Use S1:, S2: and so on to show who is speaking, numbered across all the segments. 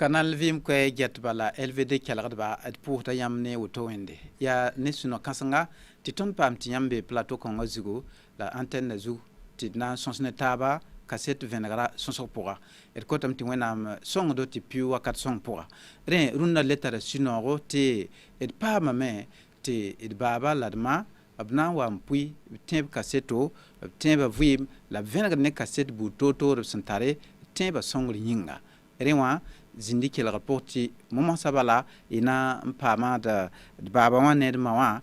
S1: Canal Vim kwe get bala LVD kelgdba at pour ta yamne woto wende ya nesuno kasanga ti ton pam ti yambe plateau kongo zigo la antenne zu ti na sonsne taba cassette venegra sonso pora et kotam ti wenam song do ti piu wakat song pora re runna letara sinoro ti et pa mame ti et baba ladma abna wa mpui temp cassetto temp vim la venegra ne cassette bu toto sentare temp song yinga rewa zindi kel rapporti moment sabala ina mpama da baba wa ne ma wa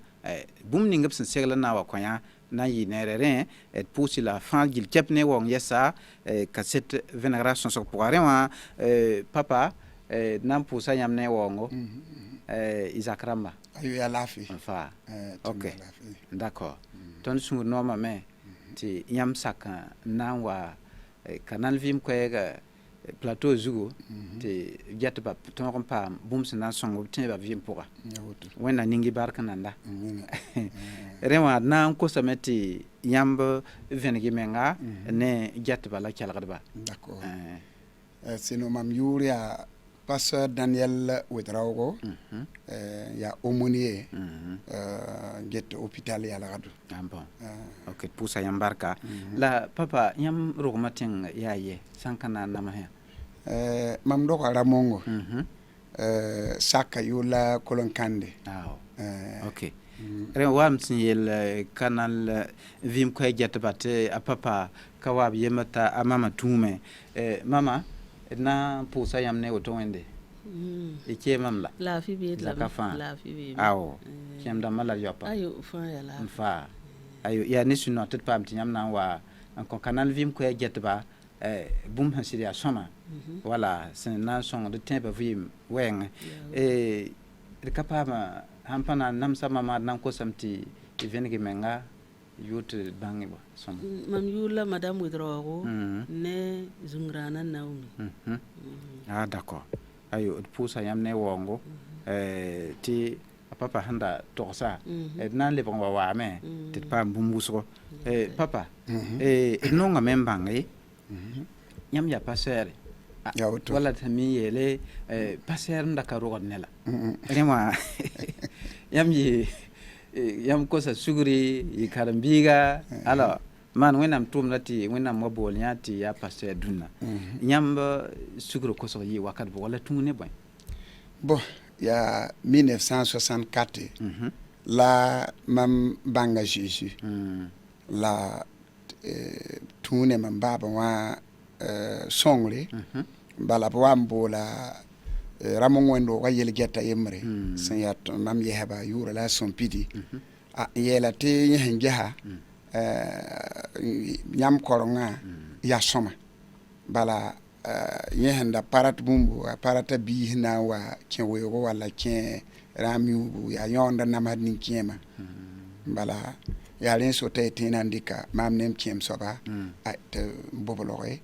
S1: bum ningap sen segla na wa kwanya na yi nerere et pousi la fan gil kepne won yesa cassette vénération so pour rewa papa nam pousa yamne wongo isakramba
S2: ayu ya lafi
S1: fa OK d'accord ton sungu no ma me ti yam saka na wa Canal Vim kwega plateau zugo te jette ba ton pa bum sena songo tin ba vim pora wena ningi barka nanda rewa na ko sameti yamba vengi menga ne jette ba la kelgadba
S2: d'accord sino mam yuria pasteur Daniel Wedraogo ya aumônier jette hôpital ya la radu
S1: bon OK pour ça yambarka la papa yam rogmatin yaye sankana nama
S2: mam do ko ramongo saka yula kolonkande
S1: OK re wam sinel Canal Vim ko jetbate a papa kawab yemata amama tume mama na pousa yamne woto wende ke mam
S3: la fi bi
S1: la
S3: la fi bi
S1: awo kem da mala yopa
S3: ayo fa ya la
S1: fa ayo ya ni suno tet pam ti nyam na wa en ko Canal Vim ko jetba bum hasiria soma wala sen na song de tempa vim weng de kapama hampana nam sama ma nan ko samti vengi menga yut bangi ba som
S3: mam yula madame Wedrogo ne zungrana naomi
S1: d'accord ayo pousa yamne wongo ti papa handa tosa nan le bon wa me ti pam bumbuso papa nonga membangi yam ya passer wala tami yele passer ndaka rogon nela rema yam ko sa suguri yi karambiga alors man wenam tumnati wenam mabol nyati ya passer dunna yam suguro ko so yi wakat bo wala tungune
S2: bon ya 1964 la mam banga Jésus la tune mam baba wa songre bala bola ramon wendo wa yel getta yemre san ya mam yehaba yura la son pidi yela te yehen jaha nyam koronga ya soma bala yehen da parat bumbu parata bi na wa kenwe wala ken ramiu ya yonda namadni kema bala ya len so tay tinandika mam nem kiem soba te boboloy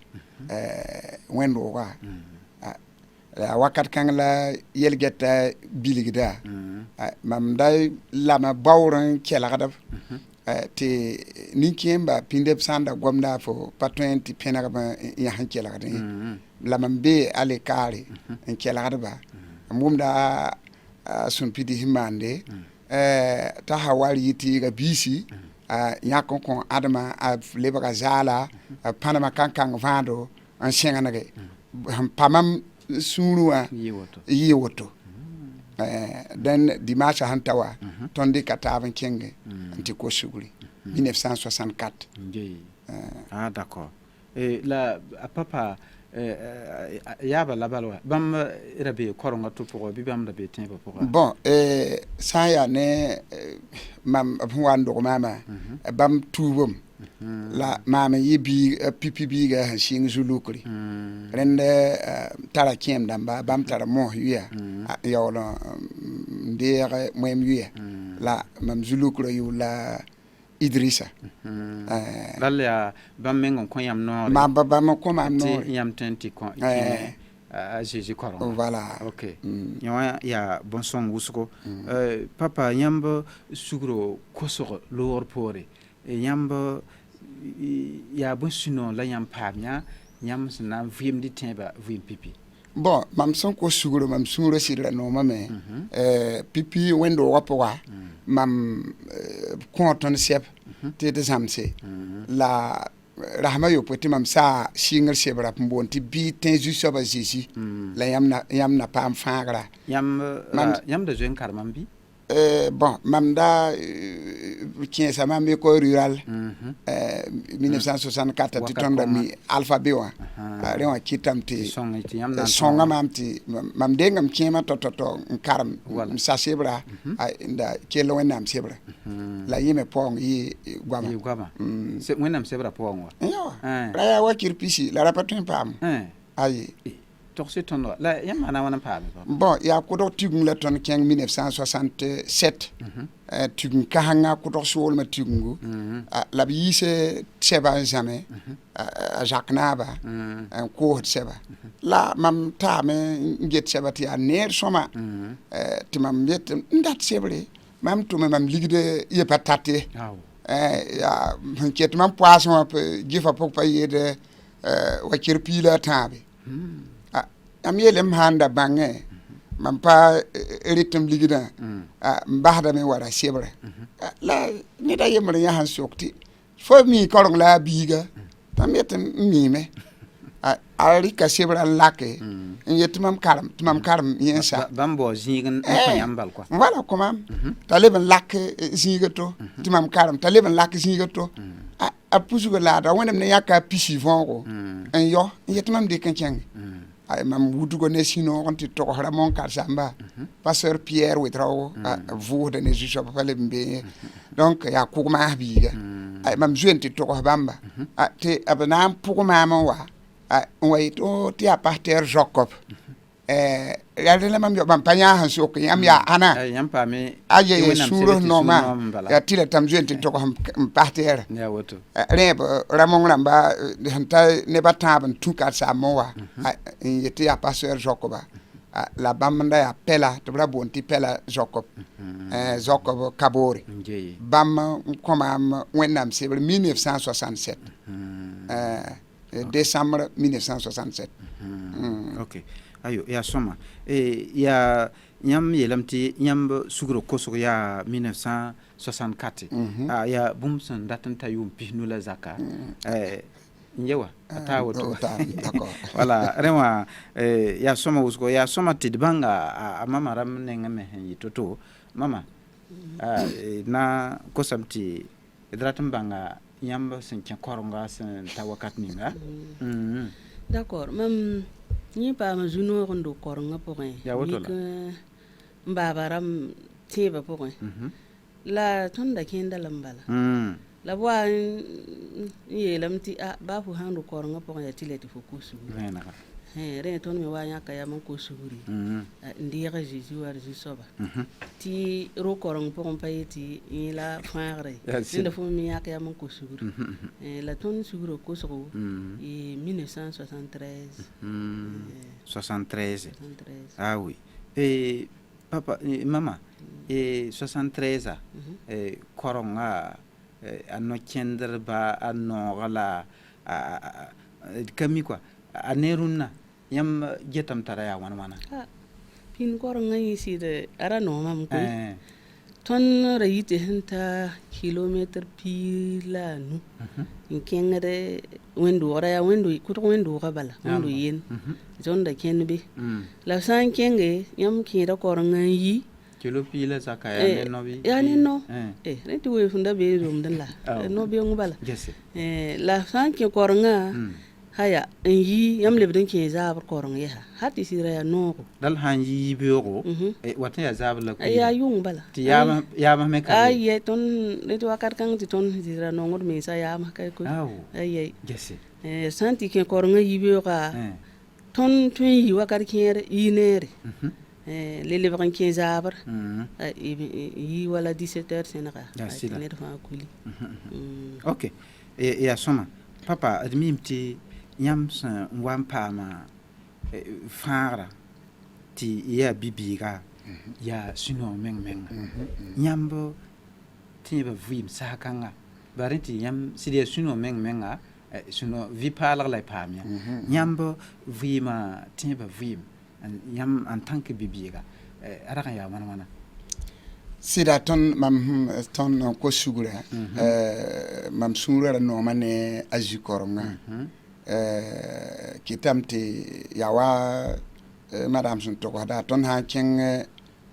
S2: wendo wa wakat kan la yelgeta biligda mam day lama bawran kelagada te ninkemba pindep sanda gomda fo patwen ti penagaba ya han kelagada lama be ale kare en kelagada ba mumda sun pidi himande ta hawali yiti ga bisi yakon kon adama a lebaka zala panama kankan vando an shenganage pamam suruwa yi woto dan dimasha hantawa tondi katavan kenge anti ko suguri 1964
S1: d'accord la papa yaba la balwa bam rabe koronga to pour bibam da be tempo pour
S2: bon ça ya ne mam wando mama bam tubum la mama yibi pipi biga sing zulukuri rende tara kiem damba bam tara mo yuya yawlo ndere moem yuya la mam zulukuri yu la Idrissa
S1: ya bam mengon ko yam no
S2: ma baba mo ko mam no
S1: yam tenti ko Jésus koron
S2: voilà
S1: OK ya bon son wusko papa yambo sugro kosoro lor pore yambo ya bon sino la yam pamya yam sna vim di temba vim pipi
S2: bon mam son ko sugro mam sugro sirla no mame pipi wendo wapoa mam konton sep te de samse la rahma yo poti mam sa shingal sebra pmbon ti bi ten ju so ba jisi la yamna pam fagra
S1: yam de jeune karmambi
S2: bon mam da qui ça m'a mis ko rural 1964 ti tonda mi alphabet wa rewa kitamti songa mamti mam dengam kema to karam sa sebra inda kelo wenam sebra la yime pong yi gwama
S1: se wenam sebra pong wa
S2: ya wa kirpisi la rapatun pam ayi
S1: torse ton la yam ana wana pam
S2: bon ya ko do tugun la ton 1967 tugun kahanga ko do sol ma tugungu la bi se seba jamais Jacques Naba ko seba la mam ta me nget seba ti aner soma ti mam yet ndat sebre mam to mam ligde ye patate ya nket mam poisson pe gifa pok pa yede wa kirpila tabe am yelem handa bange man pa ritum ligida mbahda me wara sebre la ni da yemre ya han sokti fo mi korong la biga tam yetem mi me ari ka sebra lake yetumam karam yensa
S1: bambo zigen yambal quoi
S2: voilà comment taliban lake zigato timam karam taliban lake zigato a pusugo la da wonam ne yaka pisi vongo en yo yetumam de kanchang ay mam wutugo ne sino onti to hora mon kar samba pasteur Pierre Wetrawo vous de ne juge pas le mbe donc ya kuma biga ay mam juenti to bamba te abana pukuma mon wa way to ti a pasteur Jacob ya de la mam yo bam panya han so ko yam ya ana
S1: yam pa me
S2: aye suro noma ya ti la tam juenti to pasteur
S1: ya woto
S2: reb ramon ramba hanta ne batam tu ka sa mo wa yeti a pasteur Jacob la bamanda ya pela to bra bonti pela Jacob Jacob Kabori bam comme wenam c'est 1967 décembre 1967
S1: OK ayo ya soma ya yam yelamti yam sugro koso ya 1964 ya bumson datan tayum pihnula zaka nyewa atawo to
S2: d'accord
S1: voilà rewa ya soma usko ya soma tidbanga mama ram nenga me yitoto mama na kosamti dratum banga yamba sen koronga sen tawakat ninga
S3: d'accord même ni pa ma juno rondo koronga porin
S1: ya woto la
S3: mbabaram tiba porin la tonda kenda lambala la bwa yelamti ba fu hando koronga porin ya tileti fokusu re ton me wanya kaya man ko suguri ndira jisu war jisoba ti ro korong pon payeti ila fangre inda fu mi yakaya man ko suguri la ton suguro ko so e 1973
S1: ah oui papa mama 73 koronga anno kender ba anno gala kami quoi anerunna yam jetam tara ya wana
S3: pin koronga yisi de ara no mam ko ton rayite henta kilometer pila nu in kengere wendu ora ya wendu kuto wendu ka bala wendu yen jonda kenbe la san kenge yam kira koronga yi
S1: kilo pila zakaya no bi
S3: ya ni no reti we funda be rum dalla no be ngubala la san ke koronga haya yi yam lebden ke zabar korong ya hati sira ya no
S1: dal han yi biyo wata ya zabar la ko
S3: ya yung bala
S1: ti ya ma me ka
S3: ay ton le to wakar kan ti ton sira no ngod me sa ya ma ka ko ay
S1: gese
S3: santi ke korong yi biyo ka ton tun yi wakar ke yi nere le lebden ke zabar yi wala 17h senaka ne fa kuli
S1: OK ya soma papa admimti yam san wampa ma fara ti ya bibiga ya sino meng nyambo ti ba vim sakanga barinti yam sidia sino menga sino vipala la pamia nyambo vima ti ba vim yam en tant que bibiga ara kan ya wana
S2: sida ton mam ton ko sugura mam sugura no mane azukoronga kitamte yawa madame sun to da ton ha ken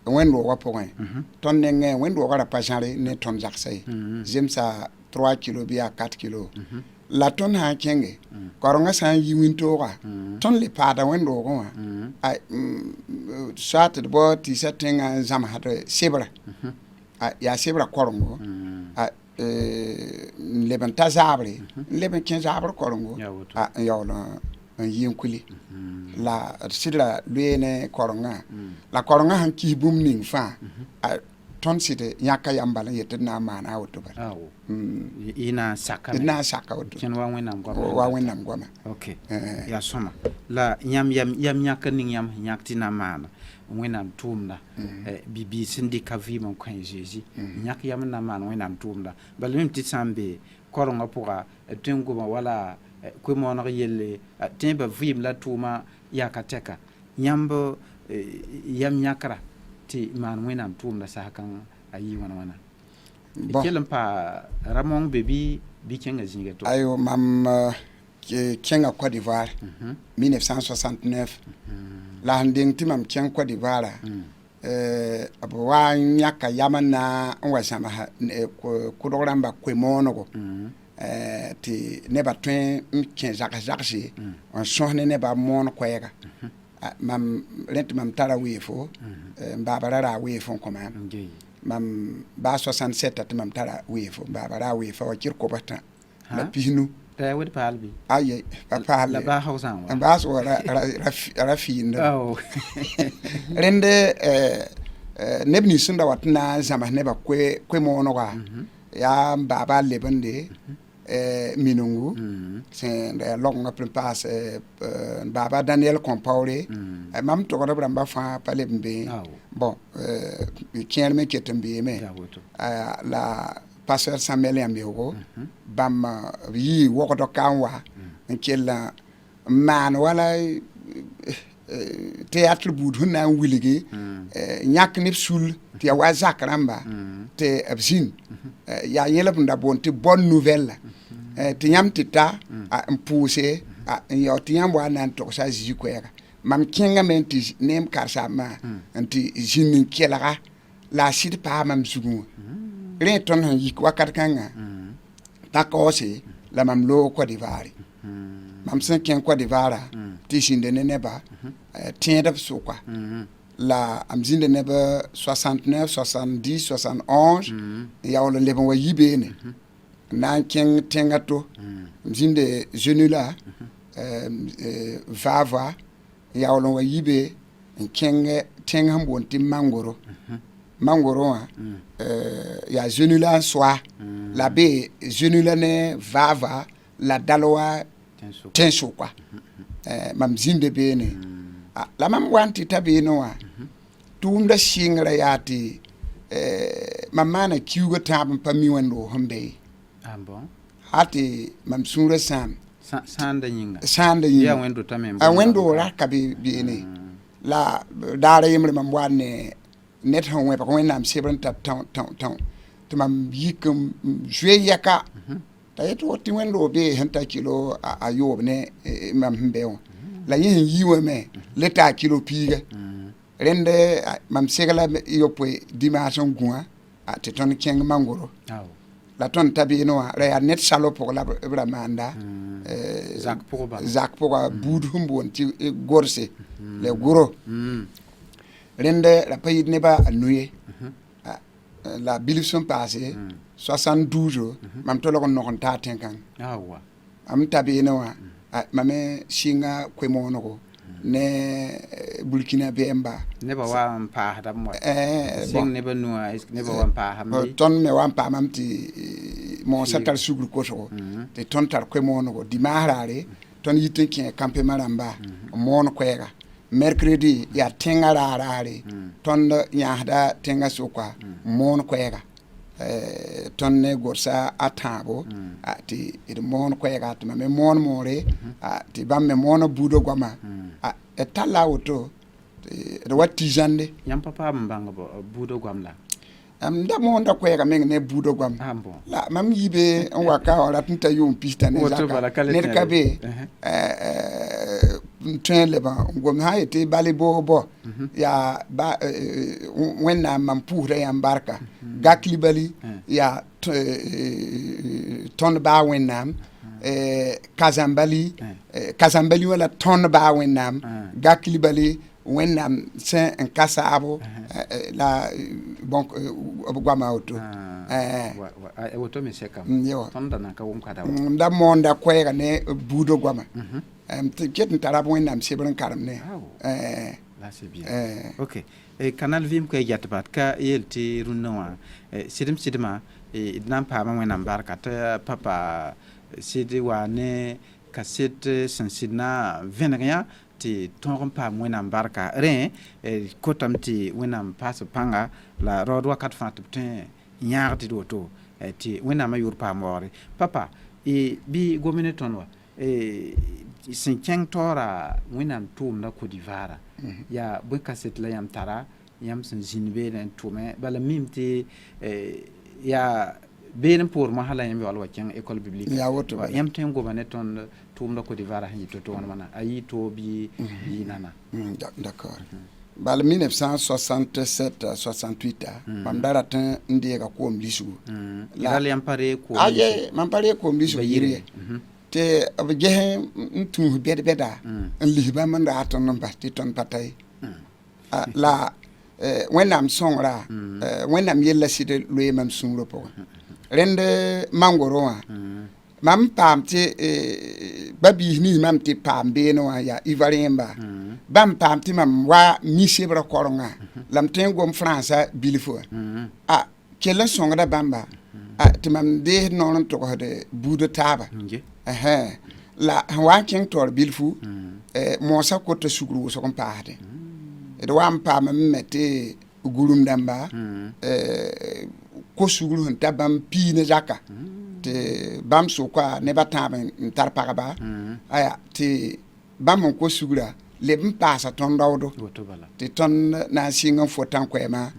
S2: wendo wa point ton ne wendo wa pa genre ne ton jaxay j'aime ça 3 kg bi à 4 kg la ton ha kenge koronga san yi winto wa ton le pada wendo ko wa ai soit de bo ti setenga zam ha de sebra ya sebra korongo leben tazabre leben ken zabre korongo ya la yin kuli la sidra luene koronga la koronga han ki bum ning fa ton site yaka yambala yete na mana auto ba
S1: ina saka
S2: auto
S1: ken wa wenam goma
S2: okay
S1: ya soma la yam yaka ning yam yakti na mana wenam tumna bibi sindi ka vi mon kwen jeji yak yam na mana wenam tumna balim ti sambe koronga poka tengo wala ko mo na yelle temba vim la tuma yakateka yambo yam yakra ti man wenam tumna sa kan ayi wana kelam pa ramon bebi bi kenga zinga to
S2: ayo mam kenga Côte d'Ivoire 1969 la handing ti mam kenga Côte d'Ivoire abo wa nyaka yamana wa sama ko dogramba ko monogo ti neba twen ken jaka on sonne neba mon koyega mam lent mam tara wefo mbabara wefo koma mam ba 67 at mam tara wefo mbabara wefo wa kirko bata la pinu
S1: ta wed palbi
S2: aye papa
S1: la ba hausan wa
S2: ba so rafi ndo rende nebni sunda watna zama neba kwe mono ga ya mbaba lebende minungu c'est de longue passe baba Daniel Compaoré mam to ko bramba fa pale mbe bon kien me ketembe me la pasteur Samuel Yambego bam yi wokoto kanwa nkela man wala théâtre boudou na wiligi nyak nip sul ti wa zakramba te absin ya yelab nda bonti bonne nouvelle ti nyam tita a mpuse yo ti nyam wa nan to sa ji ko ya mam kinga menti nem karsa ma anti jinin kelaga la sid pa mam sugu re ton han yi wakat kanga ta ko se la mam lo Côte d'Ivoire mam sen ken Côte d'Ivoire ti jinde ne neba tiendab sukwa la am jinde neba 69 70 71 ya wala leben wa yibene nan ken tengato jinde jenula vava ya wala wa yibe ken tenga bonti mangoro wa ya jenula swa la be jenula ne vava la dalwa tensukwa mam jinde bene la mam wanti tabino wa tumda shingra yati mamana kiugo tabam pami wando hombe
S1: bon
S2: hati mam sunra sam
S1: sanda nyinga
S2: ya
S1: wendo tamem
S2: wendo rakabi bene la dara yimre mam wanne net hon we pa ko nam sebran ta ton to mam yikum jwe yaka tayeto ti wendo be henta kilo ayob ne mam hembe la yin yiwe me leta kilo piga rende mam segala yopwe dimension gwa te ton keng mangoro la ton tabi no ya net salopo la bramanda zak poga bud humbo ti gorse le goro rende la payid ne ba anuye la bilison passé 72 jours mam to lokon nokon ta tenkan am tabi no mame shinga kwemono ko ne Burkina Bemba
S1: ne ba wa mpa da mo sing ne ba nuwa ne ba wa mpa hamdi
S2: ton me wa mpa mamti mon satal sugru ko so te ton tar kwemono ko di maharare ton yitte ken campe maramba mon kwega mercredi ya tengara rare ton nya da tenga sokwa mon kwega tonne gorsa atabo ati mon kwega to me mon more ati bamme mon budo goma etala auto da wati jande
S1: yam papa mbanga budo gwamla
S2: da mo nda ko ga meng ne budo gwam la mam yibe on waka ora tinta yum pista ne zaka ne kabe train le ba ngom ha ite bali bo ya ba wenna mam pura ya barka gakli bali ya ton ba wennam kazambali wala ton ba wennam gakli bali wennam c'est un kasabo la bon gwama auto
S1: auto me sekam ton dana ka kada
S2: nda monda kwega ne budo gwama ket tarab wennam sebran karam ne
S1: là c'est bien OK canal vim ko yatbat ka yelti runwa sidima nan pa ma wennam barka ta papa sidi wa ne kaset sensina venria ti ton pa wennam barka ren kotam ti wennam pas panga la rodwa kat fat putin nyaarti do to ti wennam yur pa more papa bi gomene tonwa sin keng tora wennam tum na Côte d'Ivoire ya bu kaset la yam tara yam sin jinbe len tume bala mimti ya benen pour ma hala yam wal wakeng école publique
S2: ya woto
S1: yam ten gomene ton tum na Côte d'Ivoire hi to to mana ayi to bi nana
S2: d'accord bal 1967 68 mam darata ndiga ko mlisu
S1: la yam pare ko
S2: mam pare ko mlisu yire te abje ntum beda liba man da ton non basti ton patay la wennam songra wennam yella side loye mam sunro po rende mangoro mam pam te babi ni mam te pam be no ya ivaremba bam pam te mam wa mi sebra koronga lam tengom fransa bilifo kella songra bamba te mam de non to ko de budo taba la wa ken tor bilfu mo sa ko to sugru so kon paade do wam pam mete gurum damba ko sugru hon tabam pine zaka te bam so kwa ne batame tar paraba aya te bam ko sugra le mpasa ton dawdo te ton na singa fotan ko ema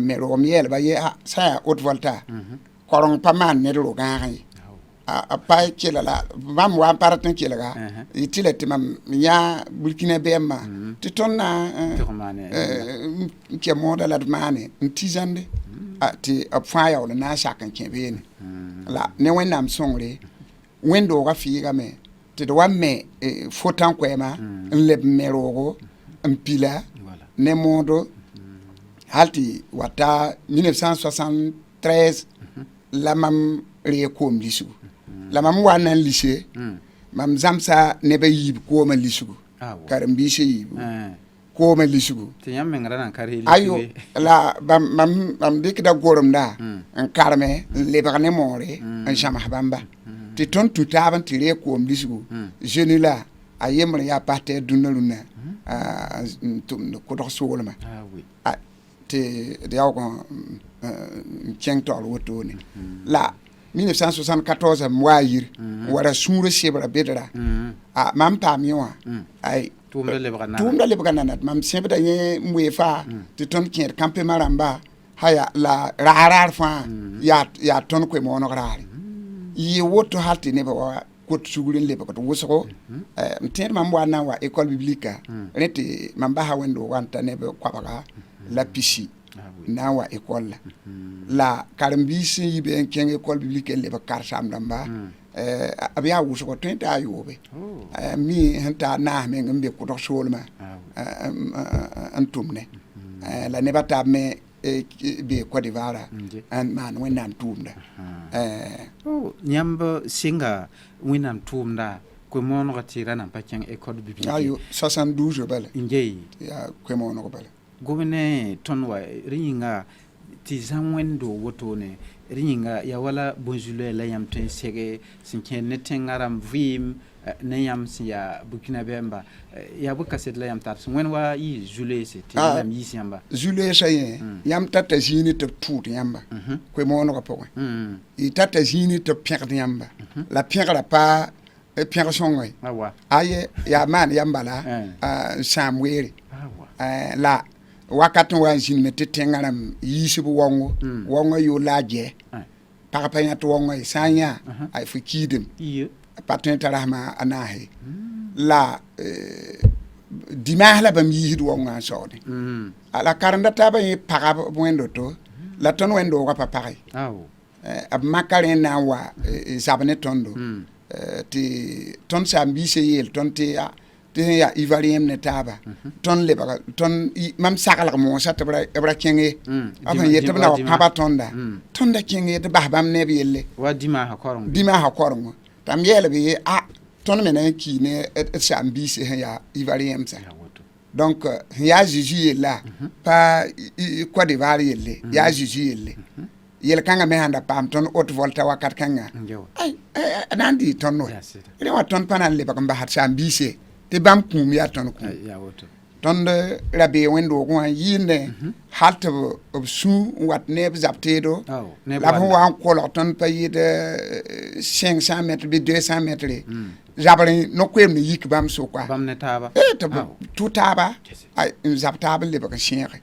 S2: me ro miel ba ye sa haute volta korong paman ne ro gaay a pay kila la bam wa paratin kila ga itile te mam nya Burkina bema te ton na ke moda la mane ntizande ti fa ya na shakan ke bene la ne wennam songre wendo ga figa me te do wamme fotan ko ema leb merogo mpila ne modo halti wata 1973 la mam rekom lisu la mam wanan lycée mam zamsa ne ba yib ko ma lisu karam bi se yib ko ma lisu
S1: te yam mengra nan kare
S2: ayo la mam dik da gorom da en karme le ba ne more en jama bamba te ton tutaban te rekom lisu jeune la ayemre ya parte dunaluna tum ko do solma te yaw ko cengtol woto ni la 1974 mois wara sure sebra bedra mam pamiwa ay
S1: tumda
S2: le bagana mam sebda ye mwefa te ton kier campe maramba haya la rarar fa ya ton ko mo no rar yi woto halti ne ba ko sugulen le ba ko woso mter mam wana wa école biblique rete mam ba ha wendo wanta ne ba kwabaga la pisi na wa école la karambisi yibe en ken école biblique le ba kar samdamba abia wuso ko tenta ayobe mi hanta na me ngambe ko do solma antumne la ne bata me be Côte d'Ivoire an man wenan tumda
S1: nyamba singa wenan tumda ko mon ratira nan pa ken école biblique
S2: ayo 72 bale
S1: ngey
S2: ya ko mon ko bale
S1: gomene tonwa ringa ti zamwendo wotone ringa ya wala bonjule la yam ten sege sinken netengaram vim ne yam ya Burkina bemba ya bu kaset la yam tar wen wa yi jule se ti yam yi yamba
S2: jule saye yam tata jini te tout yamba ko mo no ko i tata jini te perde yamba la perde pa pẽg sõnge
S1: awa
S2: aye yaa maan yam bala sãam weere
S1: awa
S2: la wakat n wa n zĩnime tɩ tẽngã rãmb yiisb waoongo waoongã yool la a gɛɛ pag pa yã tɩ waoongã sã n yã ay fo kiidem
S1: iyo
S2: pa tõe t'a rasma a naase la dimaas la bãmb yiisd waoongã n saoode la karenda taabã yẽ pagb wẽndo to la tõnd wẽn-doogã pa page
S1: awo
S2: b maka rẽ na n wa zab ne tõndo tɩ tõnd saam-biisã yeel tõnd tɩ tɩ sẽn yaa ivariyẽm ne taaba tõnd lebg tõnd mam saglg moosã tɩ b ra kẽng ye b sẽn yet b na wa pãba tõnda tõnda kẽng ye tɩ bas bãmb ne b yelle
S1: wa dimaasã koreng
S2: dimaasã korengo t'a m yɛɛlb ye tõnd me na n kii ne d saam-biise sẽn yaa ivariyẽmsã donc sẽn yaa Zeezi yella pa Côte d'Ivoire yelle yaa Zeezi yelle yel-kãngã me sãn da paam tõnd ot volta wakat kãngã a na n dɩɩ tõnd we rẽ wã tõnd pa na n lebg n basd saam-biise tɩ bãmb kũum yaa tõnd kũum tõnd ra bee wẽn-doogẽ wã yɩɩnde hal tɩ b sũ n wat ne b zab teedo la b sẽn wa n kolg tõnd pa yɩɩd 500 mètre bɩ 200 mètre zabr no-koeemd n yik bãmb soka tɩ b tʋ taaba n zab taab n lebg n sẽege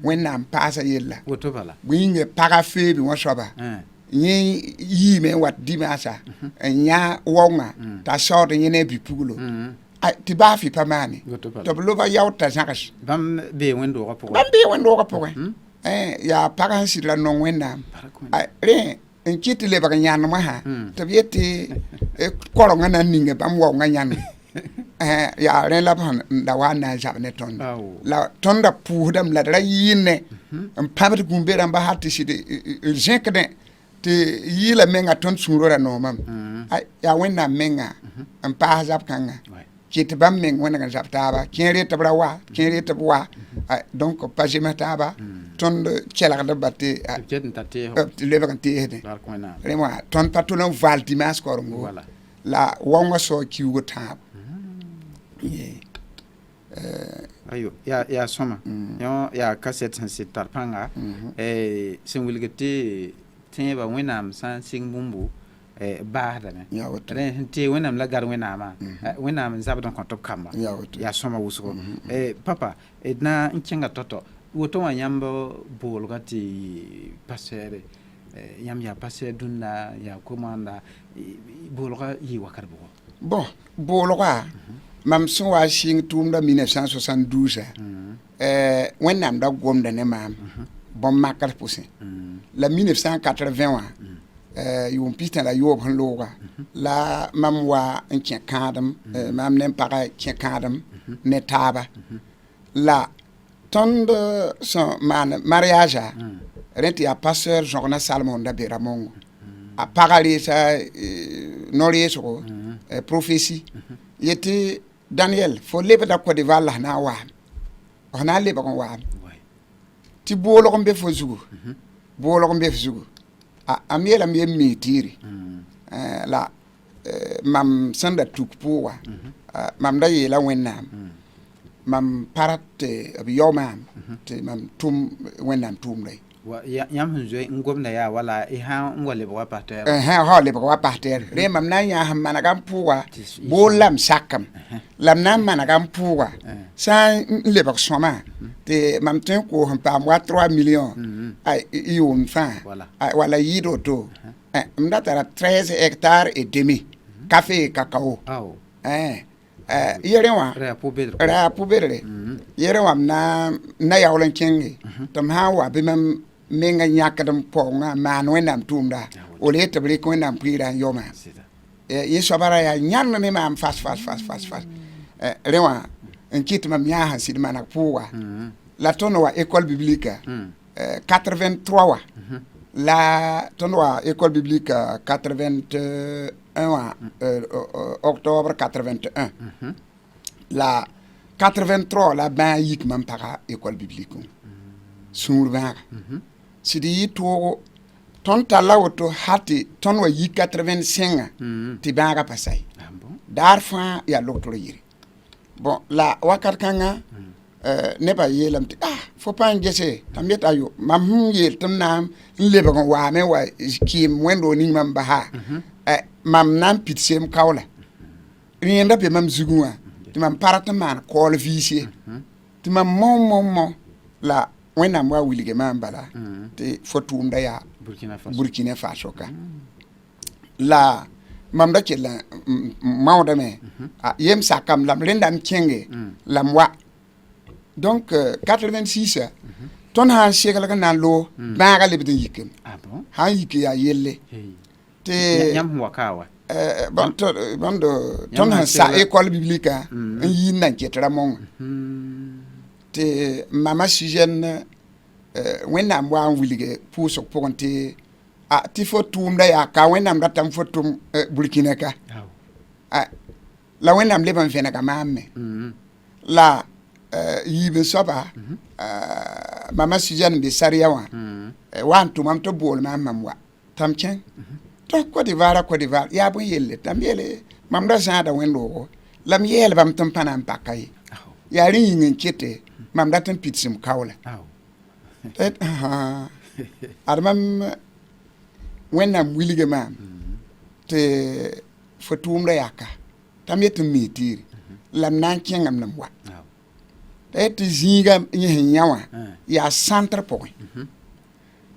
S2: wẽnnaam paasa yella bõ yĩnge paga feebi wã soaba yẽ yiime n wat dimaasa n yã waoongã t'a saood yẽ ne a bi-puglo tɩ baa fɩ pa maane tɩ b loba yaood t'a zãgs
S1: bãmb bee wẽn-doogã pʋgẽ
S2: yaa pag sẽn sɩd la nong wẽnnaam rẽ n kɩt tɩ lebg yãnd mosã tɩ b yetɩ korengã na n ninga bãmb waoongã yãnge yaa rẽ la b sẽn da wa n na n zab ne tõnd la tõnda pʋʋsdame la d ra yɩɩnne n pãbd gũmbe rãmba hal tɩ sɩd zẽkdẽ tɩ yɩɩla menga tõnd sũurã ra noomame yaa wẽnnaam menga n paas zab kãngã kɩt bãmb meng wẽneg n zab taaba kẽer tɩ b ra wa kẽer tɩ b wa donc pa zems taaba tõnd kelgdba tɩ lebg n teesdẽ rẽ wã tõnd pa tʋl n val dimaas korengo la waoongã sao kiugo tãab
S1: ayo ya sõma yaa kaset sẽn sɩd tar pãnga sẽn wilg tɩ tẽebã wẽnnaam sã n sɩng bũmbu baasdame rẽ sẽn tee wẽnnaam la gar wẽnnaamã wẽnnaam n zabd n kõ tɩ b kamba yaa sõma wʋsgo papa d na n kẽnga tɔ-tɔ woto wã yãmb boolga tɩ pasɛɛre yãmb yaa pasɛɛr dũnna yaa commanda boolga yɩɩ wakat bʋgɔ
S2: bon boolga mam sẽn wa sɩng tʋʋmda 1972 wẽnnaam da gomda ne maam bõn-makr pʋsẽ la 1980 wã yʋʋm pistã la yoob sẽn looga la mam wa n kẽ kãadem mam ne n pagã kẽ kãadem ne taaba la tõnd sẽn maan mariaga rẽ tɩ yaa pasteur zõgna salmon da be ramongo a pagã reesa no-reesgo prophétie yetɩ Daniel fo lebda Côte d'Ivoire la na n waam f na n lebg n waam tɩ boolg n be fo zugu boolg n be fo zugu am yeelame ye mii tɩɩre la mam sẽn da tuk pʋʋga mam da yeela wẽnnaam mam parat tɩ b yao maam tɩ mam tʋm wẽnnaam tʋʋmda
S1: yãmb sẽn zoe n gomda yaa wala y sã n wa lebg wa pasteur
S2: ha lebg wa pasteur rẽ mam na n yãa sẽn manega n pʋʋga bool la m sakame la m na n manega n pʋʋga sã n lebg sõma tɩ mam tõe n koos n paam wa 3 million yʋʋm fãa wala yɩɩd woto m da tara 13 hectare et demi café cacao yɛrẽ wã raa pʋ-bedre yɛrẽ wã m na yaool n kẽnge tɩ m sã n wa bɩ mam menga yãkd n paoongã maan wẽnnaam tʋʋmda o le tɩ b rɩk wẽnnaam pʋɩɩrã n yoma yẽ soaba ra yaa yãnd ne maam fas rẽ wã n kɩt mam yãa sẽn sɩd maneg pʋʋga la tõnd wa école biblique 83 wã la tõnd wa école biblique 81 wã octobre 81 la 83 la bãa yik mam paga école biblique sũur bãaga sɩd yɩ toogo tõnd tar la woto ha tɩ tõnd wa yi 85 tɩ bãaga pa say daar fãa yaa logtr yɩre bon la wakat kãngã nebã yeelame tɩ fo pa n gese tãmb yeta yo mam sẽn yeel tɩ m na n lebg n waame wa kɩɩm wẽndo ning mam basa mam na n pid sem kaola rẽenda be mam zugẽ wã tɩ mam parat n maan kaool viise tɩ mam mo la wẽnnaam wa wilge maam bala tɩ fo tʋʋmda yaa Burkina Faso ka la mam da kell maoodame yem sakam lam rẽndam kẽnge lam wa donc 86 tõnd sã n seglg n na n loog bãaga lebd n yikame sã n yik yaa yelle tɩ tõnd sẽn sa école biblique n yɩɩ n na n ket Ramong tɩ mama Suzanne wẽnnaam wa n wilge pʋʋsg pʋgẽ tɩ fo tʋʋmda yaa ka wẽnnaam rata n fo tʋm Burkina ka la wẽnnaam leb n vẽnega maam me la yiib n soaba mama Suzanne be Saria wã wa n tʋmam tɩ bool maam mam wa tam kẽng tɩ Côte d'Ivoire yaa bõe yelle tɩ m yeele mam da zãada wẽn-loogo la m yɛɛlbam tɩ m pa na n paka ye yaa rẽ yĩng n kete mam dat n pidsem kaoolɛ ad mam wẽnnaam wilge maam tɩ fo tʋʋmda yaka tɩ m yet n mee tɩɩre la m na n kẽngame lem wa tɩ zĩiga yẽ sẽn yã wã yaa centre pʋgẽ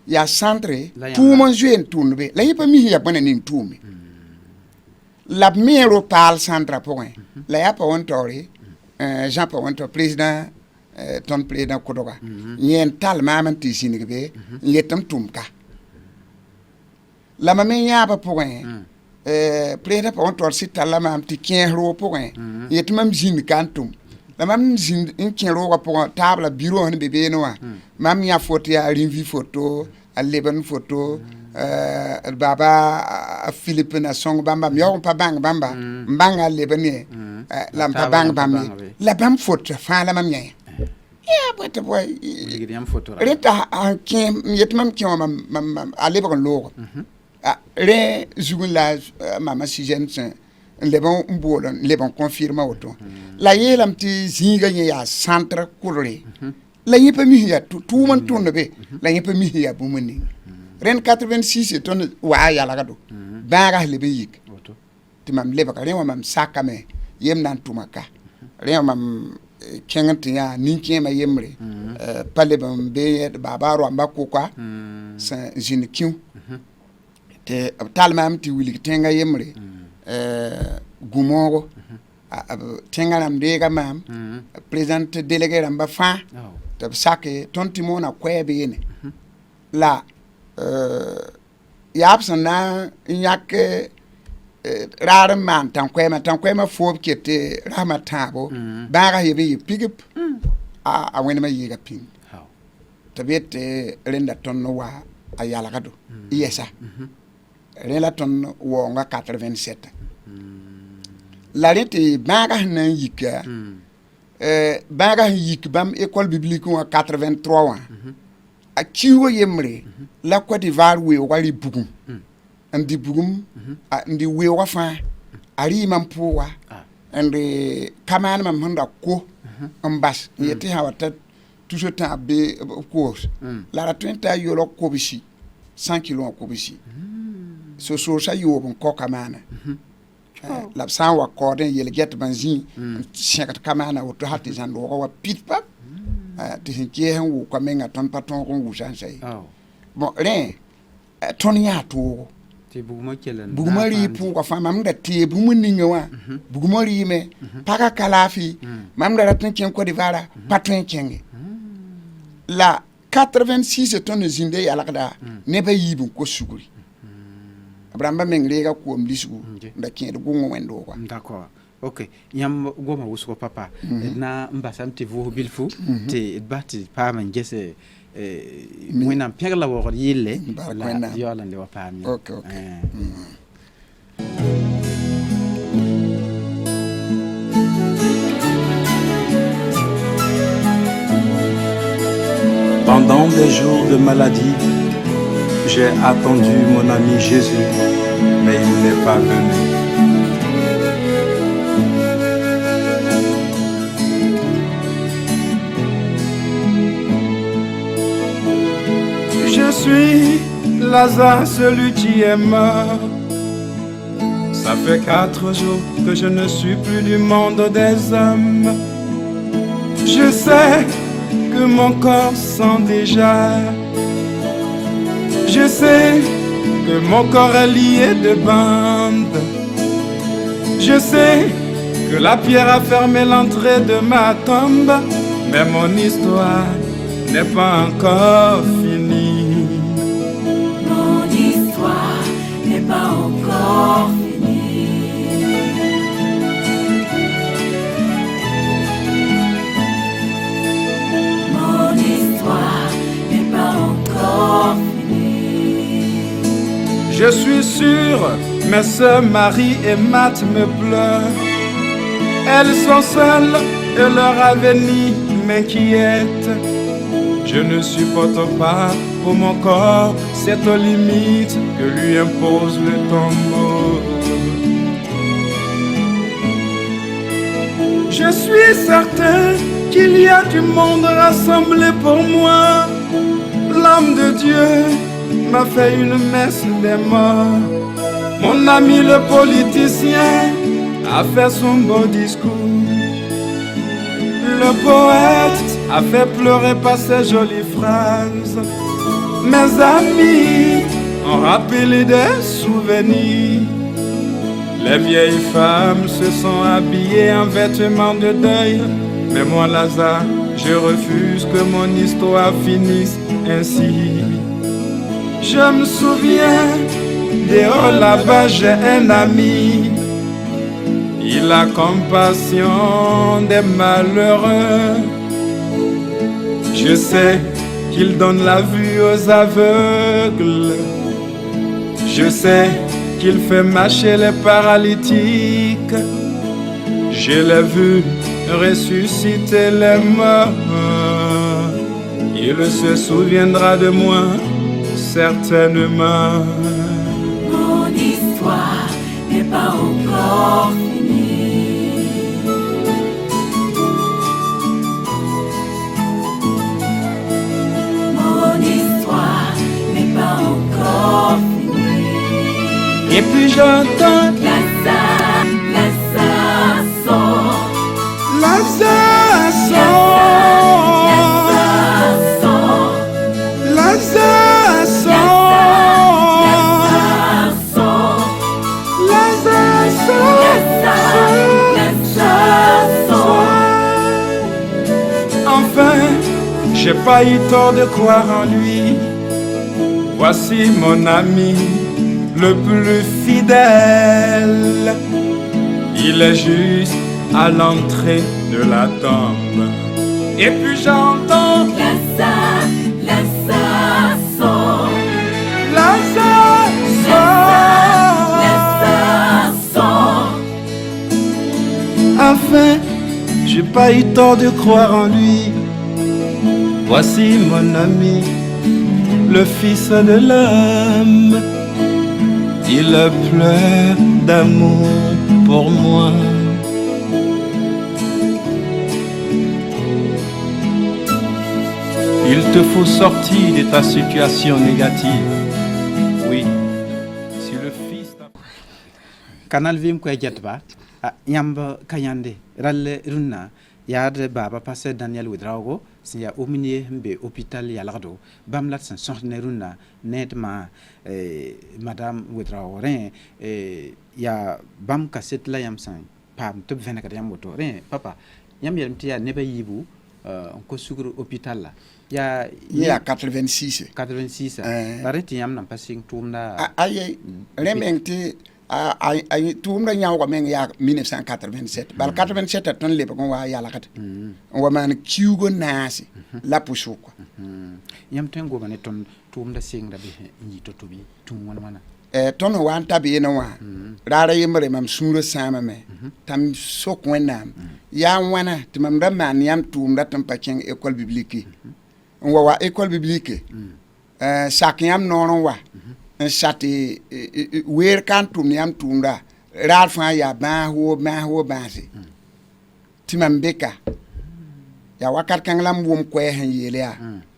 S2: yaa centre tʋʋm n zoeen tʋʋmd be la yẽ pa mis yaa bõna ning tʋʋme la b mee ro paal centre pʋgẽ la yaa pa wẽn-taoore Jean pa wẽn-taoor président tõnd président kʋdga yẽ n tall maam n tɩ zĩnig be n yet m tʋm ka la mam me yãabã pʋgẽ président pa wẽn-taoor sɩd tall la maam tɩ kẽes roog pʋgẽ yet mam zĩnd ka n tʋm la mam zĩnd n kẽ roogã pʋgẽ taab la biro sẽn be beene wã mam yã foto yaa rĩnvi foto a lebn foto baba Philippe na sõng bãmba m yaoog n pa bãng bãmba n bãnga a lebn ye la m pa bãng bãmb ye la bãmb foto fãa la mam yã yaa bõe tɩ bõe rẽta n yet mam kẽ wã a lebg n loog rẽ zug n la mama Suzanne sẽn n leb n bool n leb n confirma woto la yeelame tɩ zĩiga yẽ yaa centre kʋdre la yẽ pa mis yaa tʋʋm n tʋmd be la yẽ pa mis yaa bũmb n ning rẽnd 86 tõnd waa yalgdo bãaga leb n yik tɩ mam lebga rẽ wã mam sakame yem na n tʋma ka rẽ wã mam kẽng tɩ yã nin-kẽemã yembre pa leb n be baaba roamba kʋka sẽn zĩnd kĩu tɩ b tall maam tɩ wilg tẽnga yembre gũ-moogo b tẽngã rãmb deega maam président délégué rãmba fãa tɩ b sake tõnd tɩ moona koɛɛ beene la yaa b sẽn na n yãk raar n maan tãn-koɛɛmã foob ket tɩ rasmã tãabo bãaga yeb n yɩ pigb a wẽnemã yɩɩga pĩng tɩ b yet tɩ rẽnda tõnd wa a yalgdo yɛsa rẽ la tõnd waoonga 87 la rẽ tɩ bãaga sẽn na n yika bãaga sẽn yik bãmb école biblique wã 83 wã a kiuga yembre la Côte d'Ivoire weoogã rɩ bugum n dɩ bugum n dɩ weoogã fãa a rɩɩmã n pʋʋga n dɩ ka maan mam sẽn da ko n bas n yetɩ sã wa ta tuso tã be koos la ra tõe n taa yolg kobsi 100 kilo wã kobsi so-soosã yoob n kɔka maana la b sã n wa kaood n yel get bãn zĩ n sẽgd ka maana woto hal tɩ zãn-doogã wa pit pap tɩ sẽn kees n wʋka menga tõnd pa tõog n wʋsa n sa ye bon rẽ tõnd yãa toogo bugumã rɩɩ pʋʋga fãa mam da tee bũmb ninga wã bugumã rɩɩme paka ka laafɩ mam da rat n kẽ Côte d'Ivoire pa tõe n kẽnge la 86 tõnd n zĩnda yalgda nebã yiib n ko sugri b rãmba meng reega koom lisgu n da kẽed gʋngẽ wẽn-doogã
S1: d'accord ok yãmb goma wʋsgo papa d na n basame tɩ vʋʋs bilfu tɩ d bas tɩ paam n ges wẽnnaam pẽg la waoogd yɩlle la yaool n le wa paam
S4: Pendant des jours de maladie, j'ai attendu mon ami Jésus, mais il n'est pas venu. Je suis Lazare, celui qui est mort. Ça fait 4 jours que je ne suis plus du monde des hommes. Je sais que mon corps sent déjà. Je sais que mon corps est lié de bandes. Je sais que la pierre a fermé l'entrée de ma tombe. Mais mon histoire n'est pas encore finie.
S5: Mon histoire n'est pas encore finie. Mon histoire n'est pas encore finie.
S4: Je suis sûr, mes sœurs Marie et Matt me pleurent. Elles sont seules et leur avenir m'inquiète. Je ne supporte pas pour mon corps cette limite que lui impose le tombeau. Je suis certain qu'il y a du monde rassemblé pour moi. L'âme de Dieu m'a fait une messe des morts. Mon ami le politicien a fait son beau discours. Le poète a fait pleurer par ses jolies phrases. Mes amis ont rappelé des souvenirs. Les vieilles femmes se sont habillées en vêtements de deuil. Mais moi, Lazare, je refuse que mon histoire finisse ainsi. Je me souviens, dehors là-bas, j'ai un ami. Il a compassion des malheureux. Je sais qu'il donne la vue aux aveugles. Je sais qu'il fait marcher les paralytiques. Je l'ai vu ressusciter les morts. Il se souviendra de moi, certainement.
S5: Mon histoire n'est pas encore finie. Mon histoire n'est pas encore finie.
S4: Et puis j'entends
S5: Lazare, Lazare sort.
S4: Lazare sort. Lazare sort.
S5: Lazare sort.
S4: Lazare sort. Enfin, j'ai pas eu tort de croire en lui. Voici mon ami le plus fidèle. Il est juste à l'entrée de la tombe. Et puis j'entends
S5: Lazare, Lazare sort.
S4: Lazare sort.
S5: Lazare sort.
S4: Enfin, j'ai pas eu tort de croire en lui. Voici mon ami, le fils de l'homme. Il pleure d'amour pour moi. Il te faut sortir de ta situation négative. Oui, si le fils t'a...
S1: Canal Vim ko jetba yamba kayande ralle runna yaade baba passé Daniel Widrago si ya ominier mbe hôpital ya lagdo bamlat san soxne runna netma madame Widrago ren ya bam kaset la yam san pam tub vena ka yam moto ren papa yam yelmti ya neba yibu on ko sugur hôpital la ya
S2: 86
S1: bareti yam nan passing tumna
S2: ay remengti ay tumra nyaaw men ya 1987 bal 87 ton le ko wa yala kat wa man kiugo nasi la pusuko
S1: yam tengo bane ton tumda singda be ni totobi tum wana mana
S2: ton wan tabi na wa rara yimre mam sumro sama me tam sok wenam ya wana timam da man yam tumda tam pachen école biblique wa école biblique sak yam nono wa sati weer kan tum yam tumda rar fa ya ba ho si timam beka ya wakat kan lam wom ko hen yele ya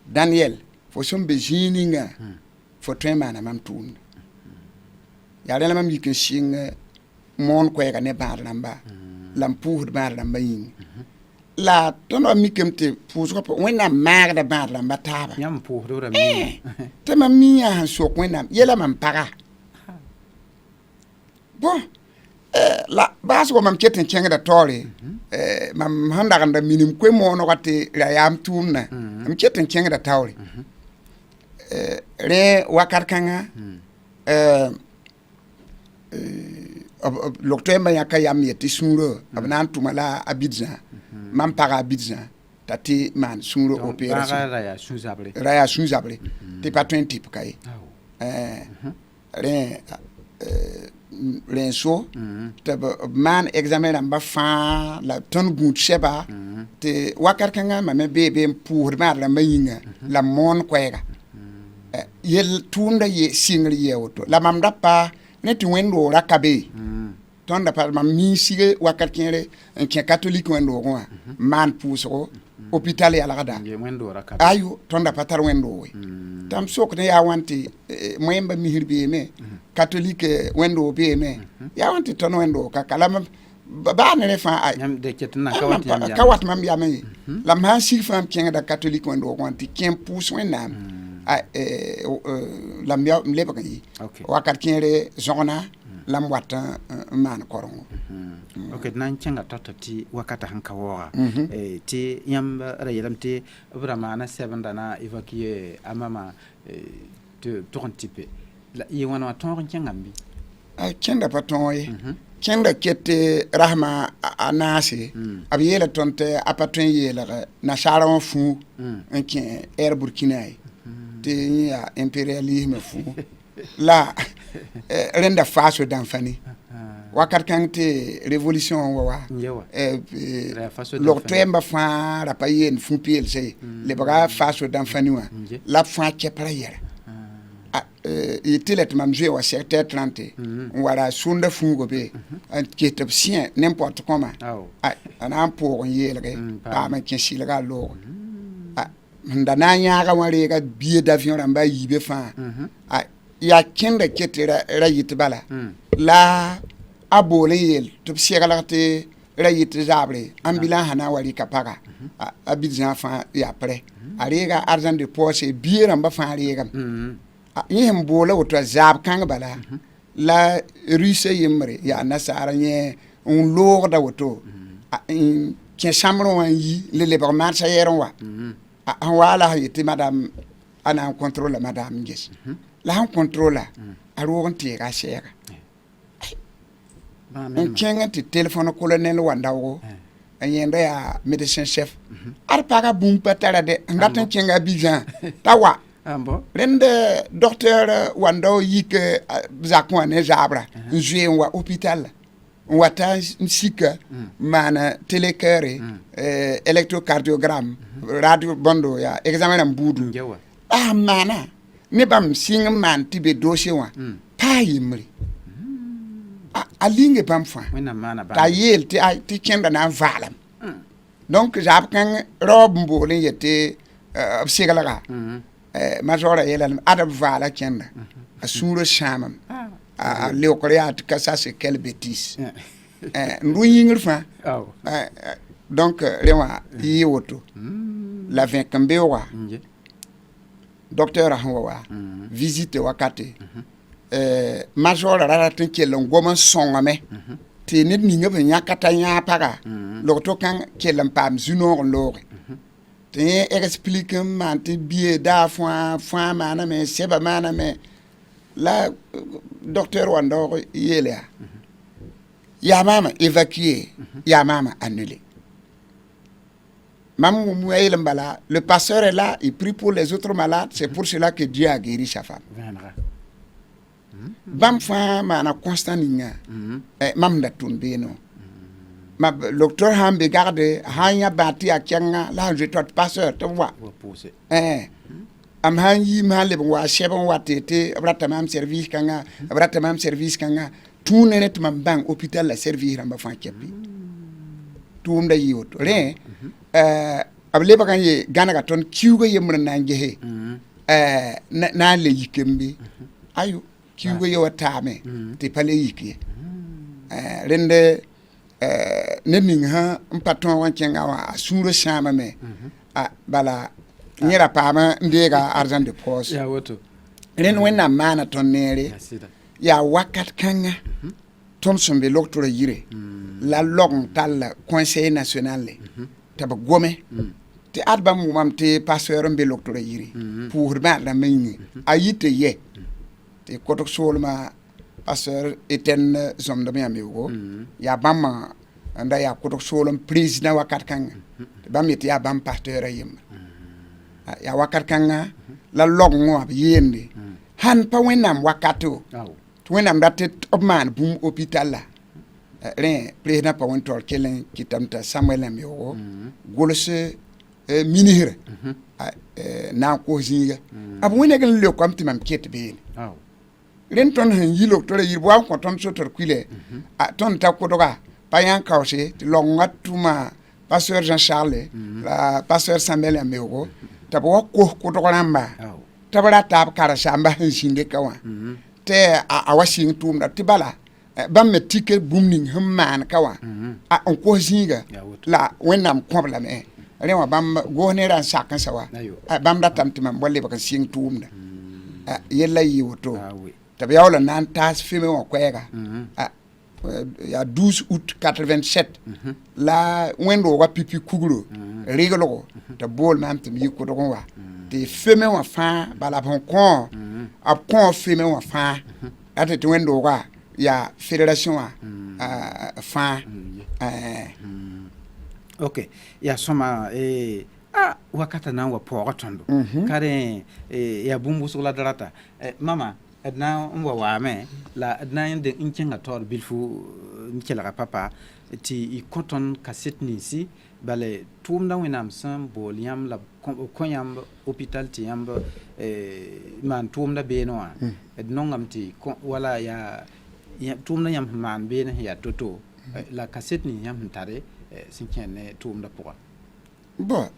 S2: Daniel fo som be jininga fo tema na mam tumda ya rela mam yikin shinga mon koɛɛga ne bãad rãmba la n pʋʋsd bãad rãmba yĩng la tõnd wa mikame tɩ pʋʋsgã pʋ wẽnnaam maagda bãad rãmba taaba
S1: yãmb pʋʋsdra mi
S2: tɩ mam miã sẽn sok wẽnnaam yɛla mam paga bon la baasgɔ mam ket n kẽngda taoore mam sẽn dagenda minim koe-moonegã tɩ ra yaam tʋʋmdã m ket n kẽngda taoore rẽ wakat kãngã loktoɛmbã yãka yam yetɩ tɩ sũurã b na n tʋma la a bidzã mam paga a bidzã t'a tɩ maan sũurã opération
S1: ra yaa sũ-zabre
S2: ra yaa sũ-zabre tɩ pa tõe n tɩpka ye rẽ so tɩ b maan examen rãmba fãa la tõnd gũud sɛba tɩ wakat kãngã mame bee be n pʋʋsd maad rãmbã yĩnga la m moon koɛɛga yel tʋʋmda sɩngr yɩ a woto la mam da pa ne tɩ wẽnd-doog ra ka be tõnd da pa mam mii sige wakat kẽere n kẽ catholique wẽnd-doogẽ wã maan pʋʋsgo hôpital yalgda ayo tõnd da pa tar wẽnd-doog tãmb sok ne yaa wãn tɩ moẽmba misr beeme catholique wẽnd-doog beeme yaa wãn tɩ tõnd wẽnd-doog ka la baa ne fãa ka wat mam yame ye la m sãn sig fãa m kẽngda catholique wẽnd-doog wã tɩ kẽ pʋʋs wẽnnaam la m lebg ye wakat kẽere zõgna la m wat n maan korengo
S1: ok d na n kẽnga tata tɩ wakata sẽn ka waooga tɩ yãmb ra yeelame tɩ b ra maana sɛbenda na évacuer a mama tɩ tʋg n tɩpe yɩ wãna wã tõog n kẽngame bɩ
S2: kẽnda pa tõog ye kẽnda ket rasma a naase b yeela tõnd tɩ a pa tõe n yeelg nasaara wã fũu n kẽ ɛɛr burkina ye tɩ yẽ yaa impérialisme fũu la rẽnda faaso dãnfani wakat kãng tɩ révolution wa wa log toɛɛmbã fãa ra pa yeen fũ peelse ye lebga faaso dãnfani wã la b fãa kɛp ra yɛra y tɩ la tɩ mam zoe wa secteur 30 n wara sʋnda fũugo be n ket b sẽ n'importe kõma a na n pʋʋg n yeelge paam n kẽ sɩlga a looge n da na n yãaga wã reega bie d'avion rãmba a yiibe fãa yaa kẽnda ket ra yɩt bala la a bool n yeel tɩ b seglg tɩ ra yɩt zaabre ambulance sã na n wa rɩka paga a bidzã fãa yaa prɛ a reega argent de poche bie rãmba fãa reegame yẽ sẽn boola woto a zaab kãng bala la russe yembre yaa nasaara yẽ n loogda woto n kẽ sãmbr wã n yi le lebg maadsa yɛɛr n wa sẽn waa la sẽn yetɩ madame a na n contrôla madame n ges la sẽn contrôla a roog n teega a sɛɛga n kẽng tɩ telefon colonel wandaoogo n yẽnda yaa médecin chef ad paga bũmb pa tara de n rat n kẽnga a bizã t'a wa rẽnd docteur wandao yik zak wã ne zaabra n zoe n wa hôpital n wata n sika maana télécœure électrocardiogramme radio bõndo yaa examen rãmb buudu maana ne bãmb sɩng n maan tɩ be dossier wã paa yembre a linge bãmb fãa t'a yeel tɩ kẽnda na n vaalame donc zaab kãng raob n bool n yetɩ b seglga majora yeelame ad b vaala kẽnda a sũurã sãamame a leokr yaa tɩ ka sa c'est quelle bêtise n rũ yĩngr fãa donc rẽ wã yɩ woto la vẽk n beooga docteur sẽn wa wa visite wakate majora ra rat n kell n gom n sõngame tɩ ned ninga b yãka t'a yãa paga log to kãng kell n paam zu-noog n looge tɩ yẽ explique n maan tɩ bie daa fãa maaname sɛba maaname la docteur wandaoog yeel yaa yaa maama évacuer yaa maama annulé Mam Mouaïl Mbala, le pasteur est là, il prie pour les autres malades, c'est pour cela que Dieu a guéri sa femme. Bam femme a constant ninga. Mam da tombé non. Ma docteur Hambe garde hanya bati a kyanga la je toi pasteur te vois. Am hanyi male wa shebon wa tete bratamam service kanga bratamam service kanga tout net mam bang hôpital la servir amba fan kepi. Tout mda yot. Rien abele bakan ye gana ka ton kiugo yemra nanje he na le yikembe ayo kiugo yo tame te pale yike rende ne ning ha mpaton wan kenga wa suro shama me bala nyera pama ndega argent de poche
S1: ya woto
S2: ren wenna mana ton nere
S1: ya sida
S2: ya wakat kanga ton sombe loktora yire la long tal conseil national taba gome te adba mu mam te pasteur mbe loktora yire pour ba la mengi ayite ye te kotok solma pasteur eten zom de mi go ya bamma anda ya kotok solom president wakat kanga bam yete ya bam pasteur yim ya wakat kanga la long ngo yende han pa wenam wakato to wenam datet obman bum hôpital la ren president pa wontol kelen kitamta Samuel Amio golose minire na ko zinga ab wenegal le ko amti mam ket be ren ton han yilo to le yirbo ko ton sotor kwile ton ta ko doga payan kawse longa tuma pasteur Jean Charles la pasteur Samuel Amio tabo ko doga namba tabara tab kara shamba hinshinde kawa te a washing tum da tibala bam me tike booming hman kawa on ko zinga la wenam kwabla me rewa bam go ne ran sakan sawa bam da tamtima bolle baka sing tum da yella yiwoto tabi yawla nan tas fime on kwega ya 12 août 87 la wendo wa pipi kuguro rigolo ta bol mam tim yiko do wa te feme wa fa bala bon kon a kon feme wa fa ate te wendo wa ya fédération fa
S1: ok ya soma wakata na wa po tondo kare ya bumbu sula darata mama adna ngwa wa me la adna inde inkenga tor bilfu nkela papa ti I cotton cassette ni si bale tum da wenam sam bol yam la konyam hôpital ti yam man tum da be no adnongam ti wala ya tum na yam man be ne ya toto la cassette ni yam tare sinkene tum da poa
S2: bo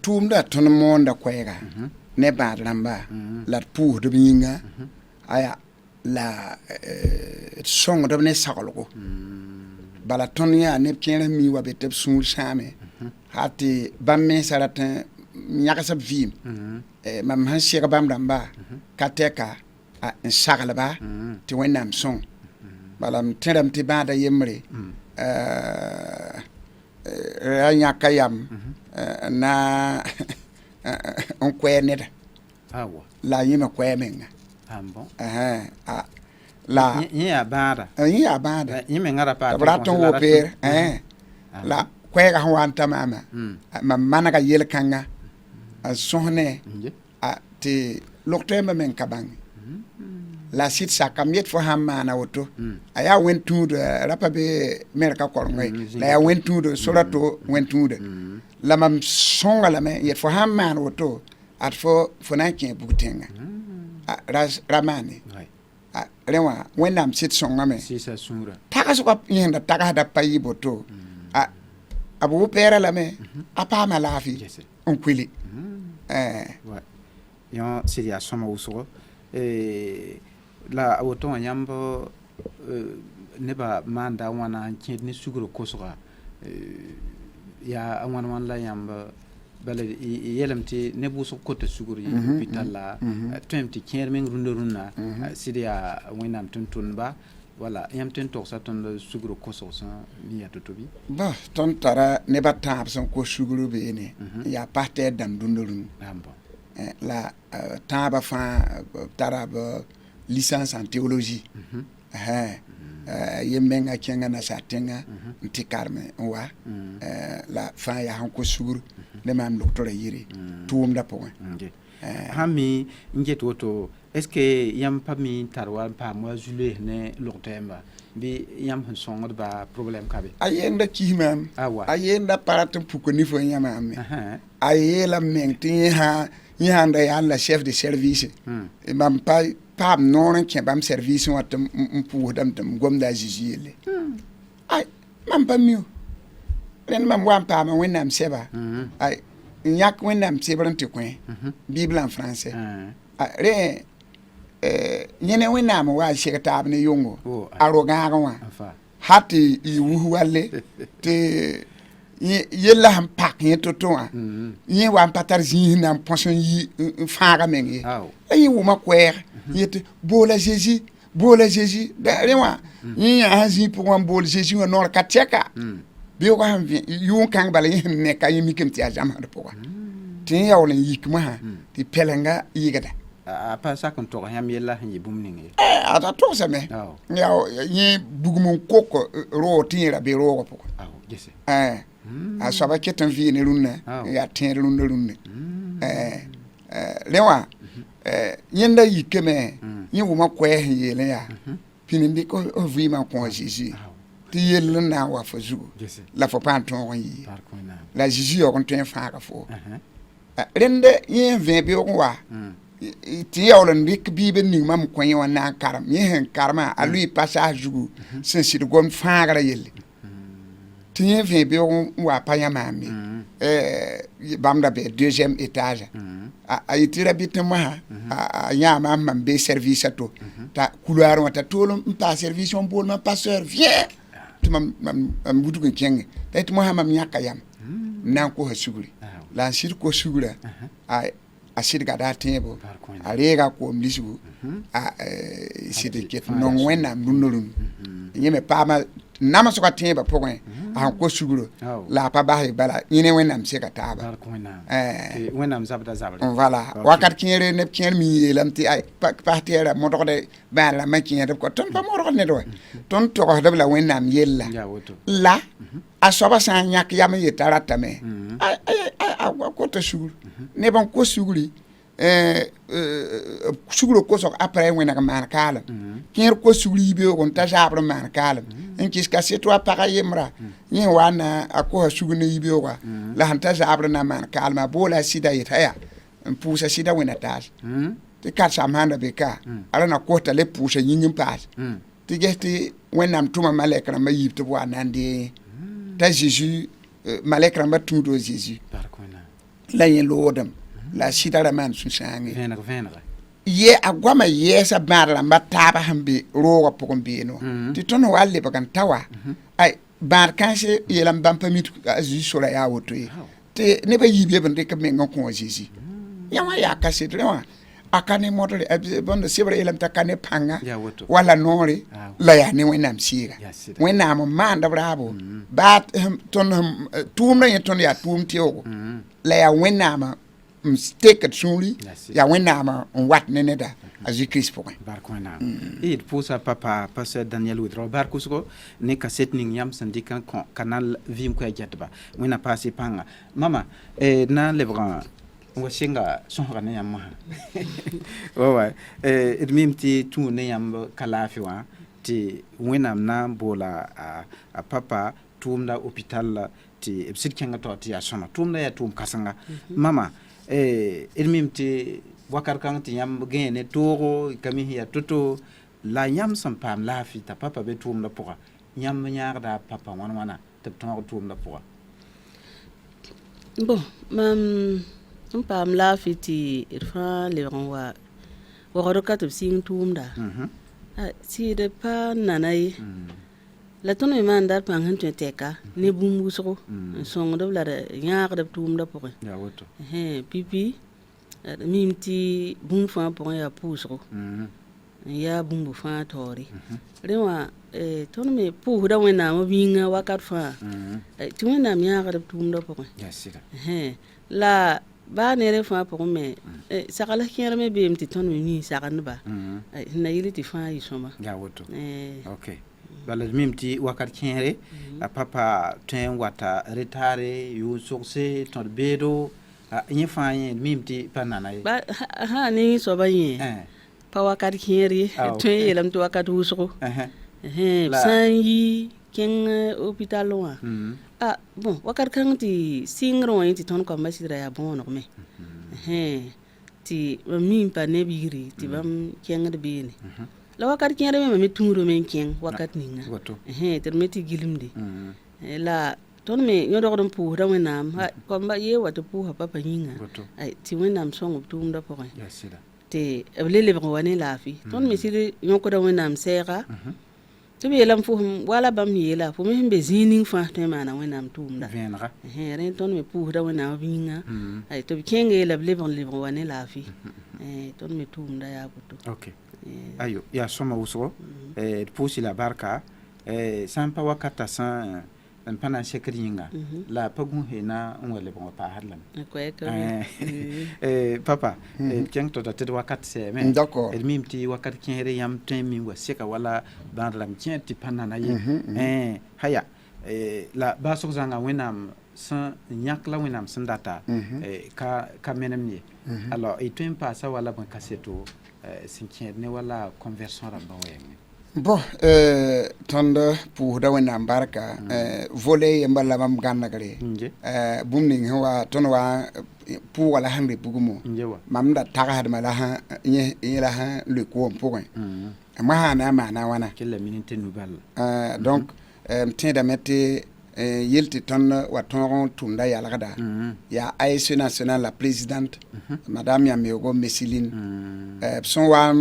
S2: tum da ton monda kwega ne ba ramba la pour de binga aya la song de ne sakolo bala tonya ne kene mi wa betep sun shame hati bamme sarata nyaka vim mam han shega bam damba kateka en sagala ba ti wenam song balam teram ti bada yemre nyaka yam na on kweneda la yima kwemenga
S1: bon
S2: la
S1: ya bada yime ngara pa
S2: braton wo per la kwega hwanta mama mamana ga yel kanga sohne te loktema men kabang la sit sakamiet fo hamana woto aya wentude rapabe merka korngoy la ya wentude surato wentude la mam songa la me yet fo hamana woto at fo fonanke butenga ramani rewa wenam sit songa me
S1: sisa sura
S2: taka so yenda taka da payi boto abu pera la me apa ma lafi on kwili
S1: yo siria soma uso la auto yambo neba manda wana ni suguro kosora ya wan la yamba bale yelamti nebu so kote suguri hôpital la temti kiermeng rundoruna sidia wenam tuntun ba wala yam ten tok sa ton suguro koso sa mi ya totobi
S2: ba ton tara neba tab son ko suguru be ne ya parte dan dundorun la taba fa tara ba licence en théologie yemenga kenga na satenga ntikarme wa la fa ya hanko sugur le mam docteur yiri tuum da po
S1: hami nget woto est-ce que yam pa mi tarwa pa mo jule ne lortemba bi yam han songod ba problème kabe
S2: ayenda kimam ayenda paratum puko ni fo yama ame ayela menti ha yanda ya la chef de service e mam pa pam non ke bam service wat pour dam gomda jijile ay mam pa miu len mam wan pa ma wenam seba ay nyak wenam sebran te kwen bible en français re nyene wenam wa sheka tab ne yongo aroga wa hati i wuhwalle te yella han pak yin to to yin wa patar zin na ponson yi faaga mengi ayi wuma kwer yete bola Jésus da rewa yin ya zi pour wan bol Jésus on nor kateka bi ko han yun kan bala yin me ka yin mikim ti ajama de pour tin ya wala yikma ha ti pelenga yigada
S1: a pa sa kon to yam yella hin bum ningi
S2: ata to sa me ya yin bugumon koko ro tin ra be ro ko
S1: jese
S2: a soba ketan vi ne runna ya tin runna lewa yenda yikeme yin wuma kwe yele ya pinindi ko vi ma ko Jésus ti yele na wa fa zugo la fa pan ton yi la Jésus yo kon tin fa ka fo rende yin vin bi ko wa ti yawla ndik bi be ni mam ko yi wana karam yin karma a lui passage zugo sen si gon fa ga yele ti yin vin bi wa pa ya mami bamda be deuxième étage a yitira bitema a nyama mambe service to ta couloir wata tolum pa service on bol ma passeur viens tu mam butu ko kenge tait mo ha mam nyaka yam nan ko ha suguri la sir ko sugura a sir ga da tebo a rega ko mlisugu a sidi ket non wena nunulun nyeme pa ma nama soka teba pokon a ko suguro la pa ba bala yene wenam se ka taba
S1: wenam zabda
S2: voilà wakat kiere ne kier mi lamti ay pa tera mo do de ba la ma kier ko ton pa mo do ne do ton to ko de la wenam yella la a soba san nyak yam yetara tame ay ko to suguro ne bon ko suguri suguro ko so après wena ka man kala kier ko suguri be on ta jabre man kala en kis ka se to para yemra yin wana ako sugune yibe wa la hanta jabre na man kalma bola sida yitaya pusa sida wena tas te ka samanda be ka ala na kota le pusa yin pas te gesti wenam tuma malekra ma yibte wa nande ta Jésus malekra ma tudo Jésus la yin lodam la sida la man susangi ye agwama yesa barla mataba hambi rowa pokon bino ti tono walle bagan tawa ay bar kanse yelam bampa mit azu sola ya woto te ne ba yibe ban de kamen ngon Jésus yawa ya kase trewa akane modole bon sebra yelam takane panga wala nore la ya ne wenam siga wenam manda bravo bat ton tumna yeton ya tumtio la ya wenam mistake tsuli ya wenama on wat neneda azu Christ pour
S1: barkona et pour ça papa pasteur Daniel Woodrow barkusko ne cassette ning yam syndicat canal vim ko jatba wena passé panga mama na lebran wasinga songa ne yam wa it mimti tu ne yam kalafi wa ti wenam na bola a papa tumda hôpital ti ebsit kenga to ti asona tumda ya tum kasanga mama ilmimti wakar kan ti yam gene toro kami hiya toto la yam sam pam la fi ta papa be tum la poa yam nyaar da papa wana te tum la poa
S3: bon pam la fi ti irfa le wa roka to sing tum da si de pa nanai la tono mandar pang han teka ne bumbu so song do la nyaar da tum da poa
S1: ya woto
S3: pipi mimti bum fa pour ya pouso ya bumbu fa tori rewa ton me pour da wena mo binga wakat fa ti wena mi ya ga tum do pour la ba ne re fa pour me sakala kiyar me be mti ton mi sakan ba na yili ti fa yisoma
S1: ya woto okay bala mimti wakat kiyere papa ten wata retare yu sokse ton bedo yin fanyen mimti panana
S3: ba ha ni so ba yin pa wakat kiri to yelam to wakat usko san yi ken hôpital wa bon wakat kan ti singro yin ti ton ko masira ya bon no me ti mim pa ne biri ti bam ken de bini la wakat kiri me tungro men ken wakat ninga ter meti gilimdi la ton me nyodo ko dum pu da wenam ko ba ye wato pu ha papa yinga ay ti wenam song tum da po te lele ko wani lafi ton me siri nyoko da wenam sera tɩ b yeelame fo wala bãmb yeela fo me sẽn be zĩig ning fãa tõe n maana wẽnnaam tʋʋmda
S1: vẽenega
S3: rẽ tõnd me pʋʋsda wẽnnaam b yĩnga tɩ b kẽng yeela b lebg wa ne laafɩ tõnd me tʋʋmda yaa woto
S1: ok ayo yaa sõma wʋsgo d pʋʋsy la barka sã n pa wakata sã n pa na n sekd yĩnga la pa gũse na n wa lebg wa paasd lame papa d kẽng tota tɩ d wakat sɛɛme
S2: d'accord
S1: d mim tɩ wakat kẽesd yãmb tõe n min wa seka wala bãad rame kẽ tɩ pa nana ye haya la baasg zãnga wẽnnaam sẽn yãk la wẽnnaam sẽn data ka menem ye alors y tõe n paasa wala bõe kaseto sẽn kẽed ne wala conversion rãmba wɛɛngẽ
S2: bon tõnd pʋʋsda wẽnnaam barka volet yemba la mam gãnegre bũmb ning sẽn wa tõnd wa pʋʋga la sẽn be bugumo mam da tagsdma la yẽ la sẽn loek wʋm pʋgẽ masã na n maana wãna
S1: kella minite nubal
S2: donc m tẽedame tɩ yel tɩ tõnd wa tõog n tʋmda yalgda yaa ASC national la présidente madame Yameogo Messiline b sẽn wa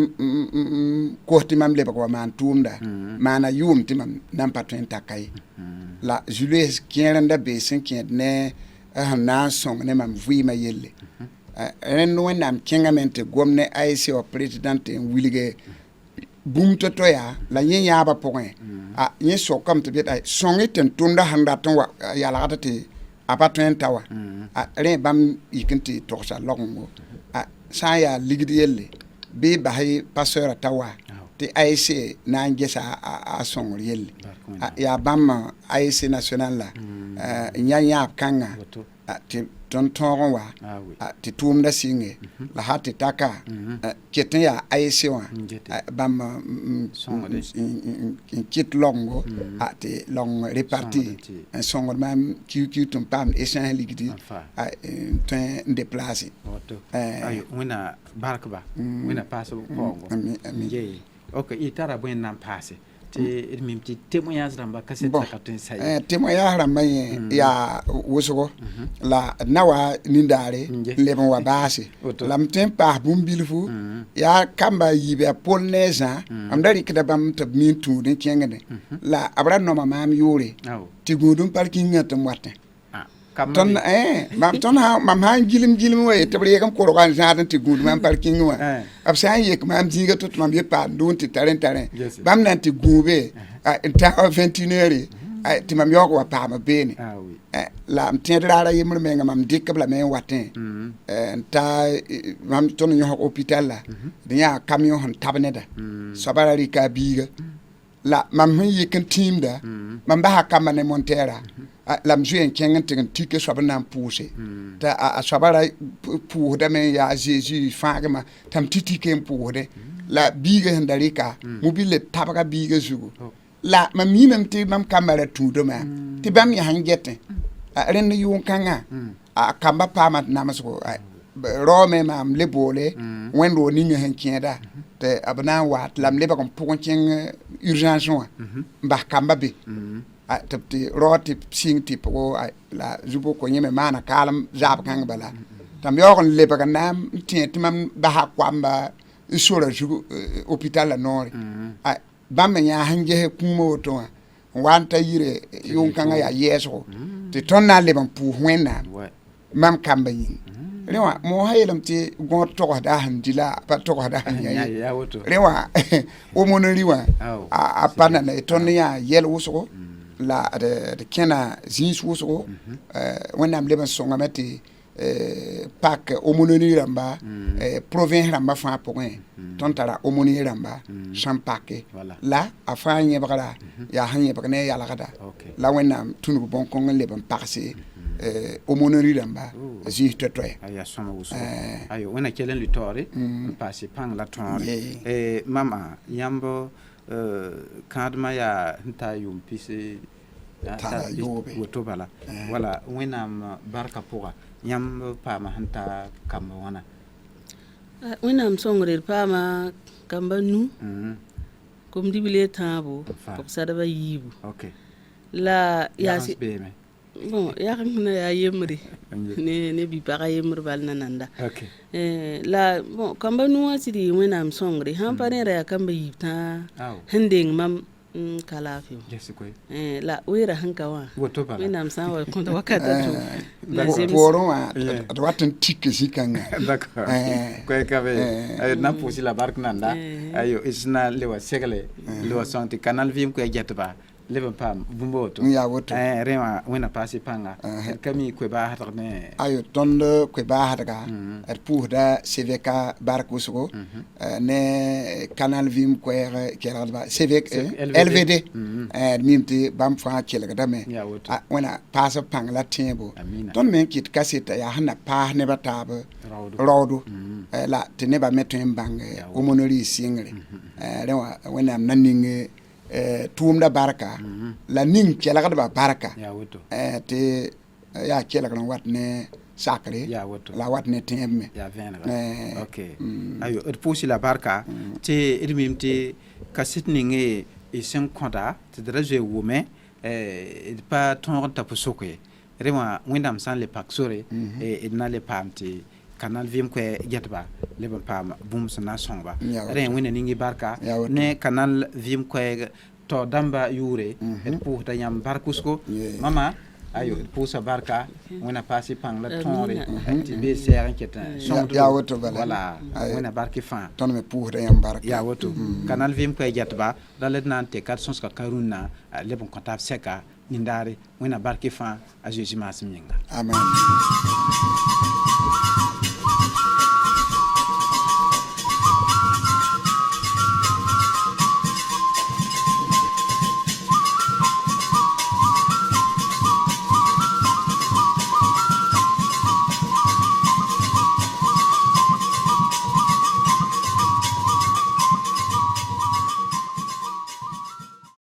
S2: kos tɩ mam lebg wa maan tʋʋmda maana yʋʋm tɩ mam na n pa tõe n taka ye la Julius kẽerẽnda bee sẽn kẽed ne sẽn na n sõng ne mam vɩɩmã yelle rẽnd wẽnnaam kẽngame tɩ gom ne ASC wa présidente n wilge bũmb to-to yaa la yẽ yãabã pʋgẽ yẽ sokame tɩ bɩ sõng-y tɩ n tʋmda sẽn dat n wa yalgd tɩ a pa tõe n ta wa rẽ bãmb yik n tɩ togsa logengo sã n yaa ligd yelle bɩ basy pasteur ta wa tɩ ASC na n gesa a sõngr yelle yaa bãmb ASC national la n yã yãab kãnga tɩ tõnd tõog n wa tɩ tʋʋmda sɩnge la ha tɩ taka ket n yaa ASC wã bãmb n kɩt logengo tɩ logeng reparti n sõngd mam kiu-kiu tɩ n paamd échange ligdi tõe n déplace
S1: wẽna barkba wẽna paasb paoongo ok y tara bõe n na n paase tɩ d mim tɩ témoignage rãmba ka set ka tõe n sa ye
S2: témoignage rãmbã yẽ yaa wʋsgo la d na wa nindaare leb n wa baase la m tõe n paas bũmb bilfu yaa kamba yiib yaa pol ne a zã m da rɩkda bãmb tɩ b min tũud n kẽngde la b ra noma maam yoore tɩ gũud n par kĩngã tɩ m watẽ tõnd mam sã n gilm wa ye tɩ b reeg n korga n zãad n tɩ gũud mam par kĩng wã b sã n yek maam zĩiga to tɩ mam ye paam dʋʋn tɩ tarẽ bãmb na n tɩ gũube n ta 21 heure tɩ mam yaoog wa paam beene la m tẽed raara yembr menga mam dɩk b lame n watẽ n ta mam tõnd yõsg hôpital la d yã camion sẽn tab neda soaba ra rɩka a biiga la mam sẽn yik n tĩimda mam basa kamba ne Montɛɛra la m zoe n kẽng n tɩg n tike soab n na n pʋʋse t'a a soaba ra pʋʋsdame n yaa Zeezi fãagmã t'a m tɩ tike n pʋʋsdẽ la biiga sẽn da rɩka mobil le tabga biiga zugu la mam miimame tɩ mam kamba ra tũudame tɩ bãmb yã sẽn getẽ rẽnd yʋʋn-kãngã a kamba paama namsgo raoome maam le boole wẽnd wo ninga sẽn kẽeda tɩ b na n wa tɩ la m lebg n pʋg n kẽng urgence wã n bas kamba be tɩ b tɩ rao tɩ sɩng tɩ pʋgɔ la zu-pʋgɔ yẽ me maana kaalem zaab kãng bala t'a m yaoog n lebg n na n tẽ tɩ mam basa koamba n sora zugu hôpital la noore bãmb me yãa sẽn ges kũumã woto wã n wa n ta yire yʋʋn-kãngã yaa yɛɛsgo tɩ tõnd na n leb n pʋʋs wẽnnaam mam kamba yĩng rẽ wã moosã yeelame tɩ gõod togsda sẽn di la pa togsda sẽn yã ye rẽ wã womonri wã a pa nana tõnd yã yɛl wʋsgo la d kẽna zĩis wʋsgo wẽnnaam leb n sõngame tɩ pak aumônerie rãmba province rãmba fãa pʋgẽ tõnd tara aumônier rãmba sẽn pake la a fãa yẽbgra yaa sẽn yẽbg ne yalgda la wẽnnaam tũnug bõn-kõng n leb n pagse aumônerie rãmba zĩis to-toɛ
S1: ayo wẽna kell n lʋ taoore n paase pãng la tõore mama yãmb kãadmã yaa sẽn taa yʋʋm pis woto bala wala wẽnnaam barka pʋga yãmb paama sẽn ta kamba wãna
S3: wẽnnaam sõngre d paama kamba nu kom-dibl tãabo pʋgsadba yiibu la yaasɩ bon yak na yaa yembre ne bi-pagã yembr bal nananda la bon kamba nu wã sɩd yɩ wẽnnaam sõngre sãn pa neera yaa kamba yiib tã sẽn deng mam kalafi
S1: Yes ko.
S3: la wira hanka wa
S1: Woto bala.
S3: wina msawa konta wakata tu na zems
S2: Poron wa watin tikisi kanga.
S1: D'accord. Ko ka be ay na posi la bark nanda ayo isna lewa segale lewa santi canal vim ko jetba leben pam bumbo to
S2: Ya woto.
S1: Rema wena pasi panga kami ko ba hatne
S2: Ayo tondo kwe ba hadaga pour da CVK barkusugo ne canal vim kwe kera ba CVK LVD mimti bam fa kela da me
S1: Ya woto.
S2: wena pasa pang la tembo
S1: Amina.
S2: ton men kit kaseta ya hana pa ne bataba
S1: Rawdo.
S2: rodo la te ne ba meto en bang o monori singre rewa wena naninge tuum da barka la ning kela da ba barka
S1: Ya woto.
S2: te ya kela kan wat ne sakre
S1: Ya woto.
S2: la wat ne temme
S1: Ya vena.
S2: Eh,
S1: Okay. Ayo posi la barka te edmimti kasit ninge isen konda te draje wume pa ton ta posoke rema windam san le paksore edna le pamti canal vim ko jetba le pam bum sana songba
S2: Ya
S1: re wina ningi barka
S2: Ya woto.
S1: ne canal vim ko to damba yure pour ta yam barkusko
S2: Yeah.
S1: mama ayo pusa barka wena pasi pang la tonre
S3: Amina.
S1: ti be ser keta
S2: ya woto bala.
S1: voilà
S2: Ayo.
S1: wena barki fan
S2: ton me pour da yam barka
S1: ya woto canal vim ko jetba dalet nante 400 ka karuna le bon kontab seka nindare wena barki fan a jeji masim yinga
S2: amen